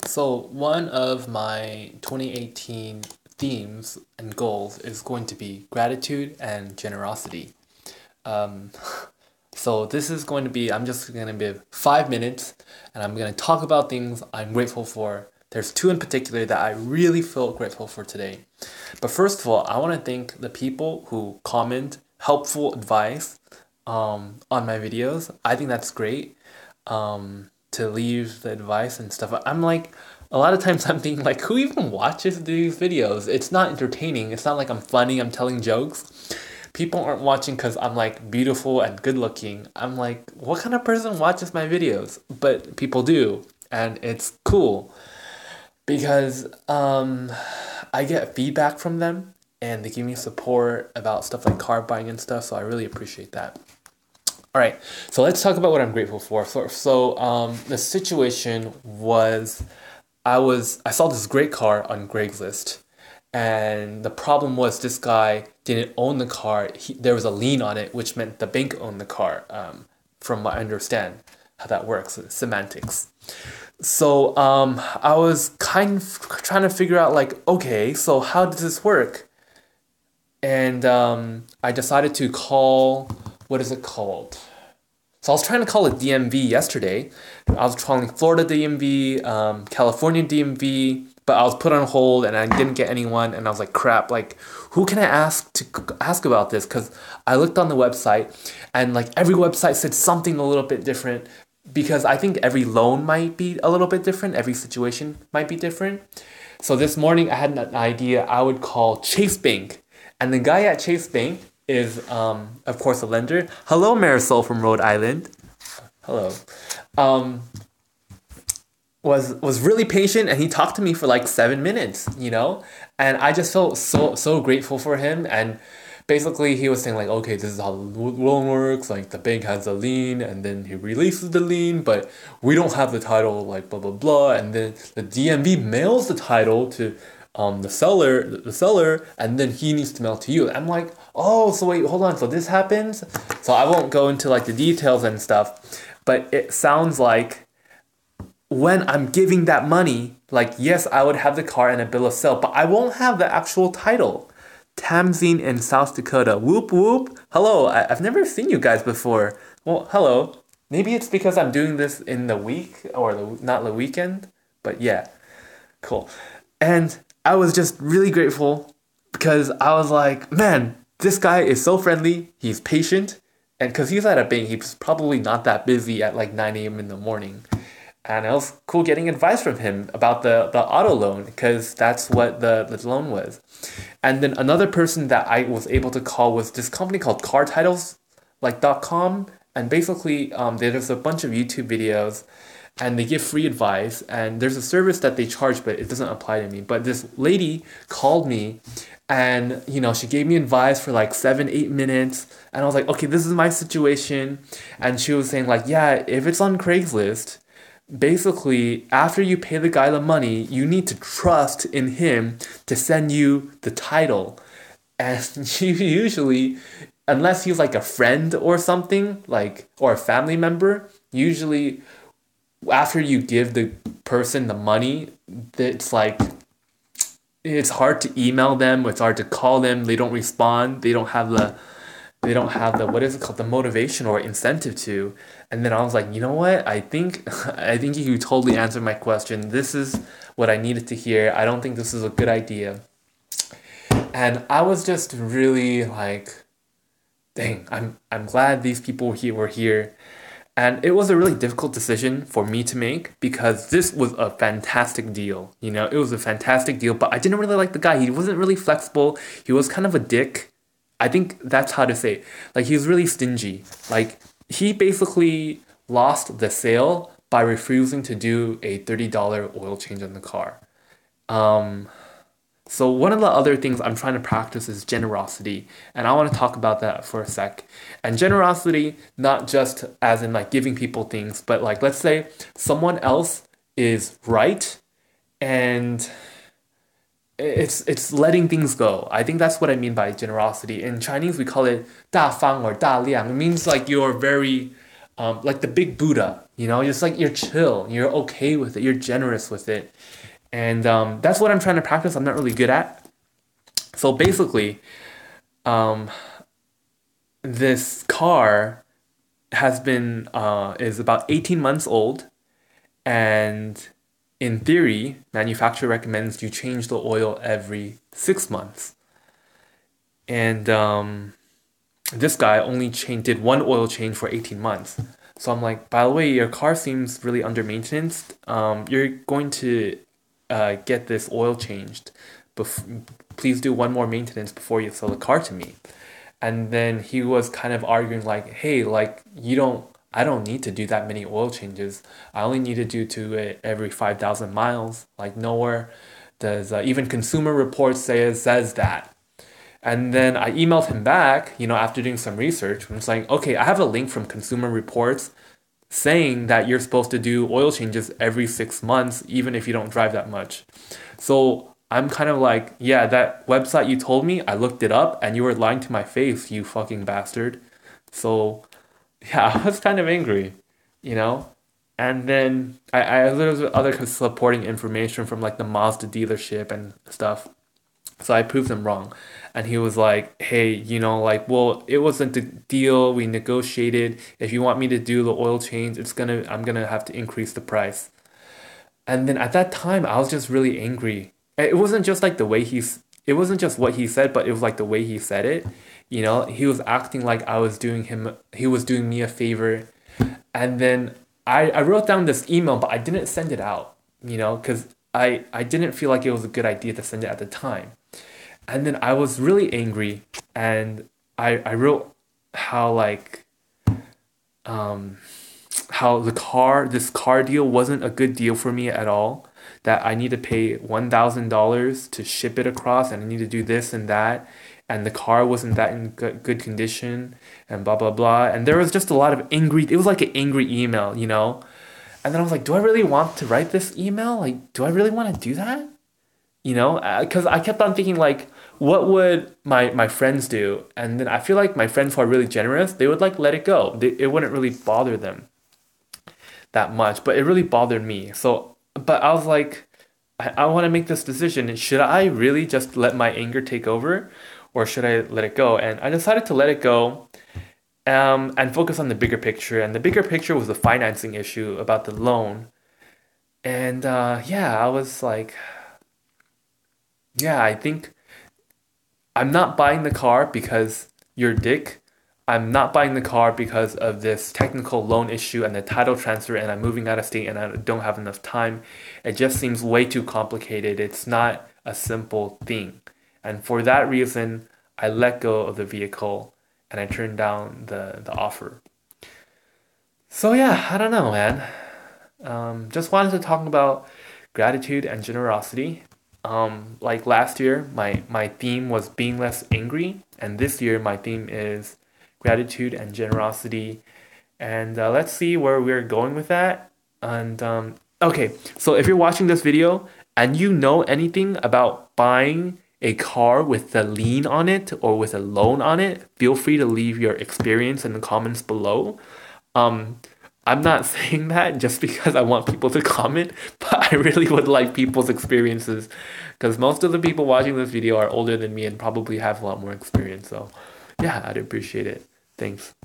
So, one of my 2018 themes and goals is going to be gratitude and generosity. Um, so, this is going to be, I'm just going to be 5 minutes and I'm going to talk about things I'm grateful for. There's two in particular that I really feel grateful for today. But first of all, I want to thank the people who comment helpful advice on my videos. I think that's great to leave the advice and stuff. I'm like, a lot of times I'm thinking like, who even watches these videos? It's not entertaining. It's not like I'm funny. I'm telling jokes. People aren't watching because I'm like beautiful and good looking. I'm like, what kind of person watches my videos? But people do, and it's cool because I get feedback from them and they give me support about stuff like car buying and stuff. So I really appreciate that. All right, so let's talk about what I'm grateful for. The situation was I saw this great car on Craigslist, and the problem was this guy didn't own the car. There was a lien on it, which meant the bank owned the car. From what I understand, how that works, semantics. So I was kind of trying to figure out like, okay, so how does this work? And I decided to call, what is it called? So I was trying to call it DMV yesterday. I was calling Florida DMV, California DMV, but I was put on hold and I didn't get anyone. And I was like, crap, like, who can I ask about this? Because I looked on the website and like every website said something a little bit different because I think every loan might be a little bit different. Every situation might be different. So this morning I had an idea. I would call Chase Bank. And the guy at Chase Bank is, of course, a lender. Hello, Marisol from Rhode Island. Hello. Um, was really patient and he talked to me for like 7 minutes, and I just felt so grateful for him. And basically he was saying like, okay, this is how the loan works, like the bank has a lien and then he releases the lien, but we don't have the title, like blah blah blah, and then the DMV mails the title to the seller, and then he needs to mail to you. I'm like, oh, so wait, hold on, so this happens? So I won't go into like the details and stuff, but it sounds like when I'm giving that money, like, yes, I would have the car and a bill of sale, but I won't have the actual title. Tamzine in South Dakota. Whoop whoop. Hello, I've never seen you guys before. Well, hello. Maybe it's because I'm doing this in the week or not the weekend, but yeah, cool. And I was just really grateful because I was like, man, this guy is so friendly. He's patient. And because he's at a bank, he's probably not that busy at like 9 a.m. in the morning. And it was cool getting advice from him about the auto loan because that's what the loan was. And then another person that I was able to call was this company called Car Titles, like .com. And basically, there's a bunch of YouTube videos and they give free advice. And there's a service that they charge, but it doesn't apply to me. But this lady called me and, she gave me advice for like 7-8 minutes. And I was like, okay, this is my situation. And she was saying like, yeah, if it's on Craigslist, basically, after you pay the guy the money, you need to trust in him to send you the title. And you usually, unless he's like a friend or something, like, or a family member, usually after you give the person the money, it's like, it's hard to email them, it's hard to call them, they don't respond, they don't have the what is it called, the motivation or incentive to. And then I was like, you know what, I think you totally answered my question. This is what I needed to hear. I don't think this is a good idea. And I was just really like, dang, I'm glad these people were here. And it was a really difficult decision for me to make because this was a fantastic deal. It was a fantastic deal, but I didn't really like the guy. He wasn't really flexible. He was kind of a dick. I think that's how to say it. Like, he was really stingy. Like, he basically lost the sale by refusing to do a $30 oil change on the car. So one of the other things I'm trying to practice is generosity, and I want to talk about that for a sec. And generosity, not just as in like giving people things, but like, let's say someone else is right and it's letting things go. I think that's what I mean by generosity. In Chinese, we call it 大方 or 大量. It means like you're very like the big Buddha, just like you're chill, you're okay with it, you're generous with it. And that's what I'm trying to practice. I'm not really good at. So basically, um, this car is about 18 months old, and in theory, manufacturer recommends you change the oil every 6 months. And this guy only did one oil change for 18 months. So I'm like, by the way, your car seems really under maintenance. You're going to get this oil changed. Please do one more maintenance before you sell the car to me. And then he was kind of arguing like, hey, like I don't need to do that many oil changes. I only need to do to it every 5,000 miles. Like nowhere does even Consumer Reports says that. And then I emailed him back, after doing some research, and it's like, okay, I have a link from Consumer Reports saying that you're supposed to do oil changes every 6 months, even if you don't drive that much. So I'm kind of like, yeah, that website you told me, I looked it up and you were lying to my face, you fucking bastard. So yeah, I was kind of angry, you know? And then I there's other supporting information from like the Mazda dealership and stuff. So I proved him wrong. And he was like, hey, like, well, it wasn't the deal. We negotiated. If you want me to do the oil change, I'm gonna have to increase the price. And then at that time, I was just really angry. It wasn't just like it wasn't just what he said, but it was like the way he said it. He was acting like he was doing me a favor. And then I wrote down this email, but I didn't send it out, because I didn't feel like it was a good idea to send it at the time. And then I was really angry, and I wrote how like how this car deal wasn't a good deal for me at all. That I need to pay $1,000 to ship it across, and I need to do this and that, and the car wasn't that in good condition, and blah blah blah. And there was just a lot of angry. It was like an angry email. And then I was like, do I really want to write this email? Like, do I really want to do that? Because I kept on thinking like, what would my friends do? And then I feel like my friends who are really generous, they would like let it go. It wouldn't really bother them that much, but it really bothered me. So, but I was like, I want to make this decision. Should I really just let my anger take over, or should I let it go? And I decided to let it go, and focus on the bigger picture. And the bigger picture was the financing issue about the loan. And yeah, I was like, yeah, I think I'm not buying the car because you're a dick. I'm not buying the car because of this technical loan issue and the title transfer, and I'm moving out of state and I don't have enough time. It just seems way too complicated. It's not a simple thing. And for that reason, I let go of the vehicle and I turned down the offer. So yeah, I don't know, man. Just wanted to talk about gratitude and generosity. Like last year, my theme was being less angry, and this year my theme is gratitude and generosity. And let's see where we're going with that. And okay, so if you're watching this video and you know anything about buying a car with a lien on it or with a loan on it, feel free to leave your experience in the comments below. Um, I'm not saying that just because I want people to comment, but I really would like people's experiences because most of the people watching this video are older than me and probably have a lot more experience. So, yeah, I'd appreciate it. Thanks.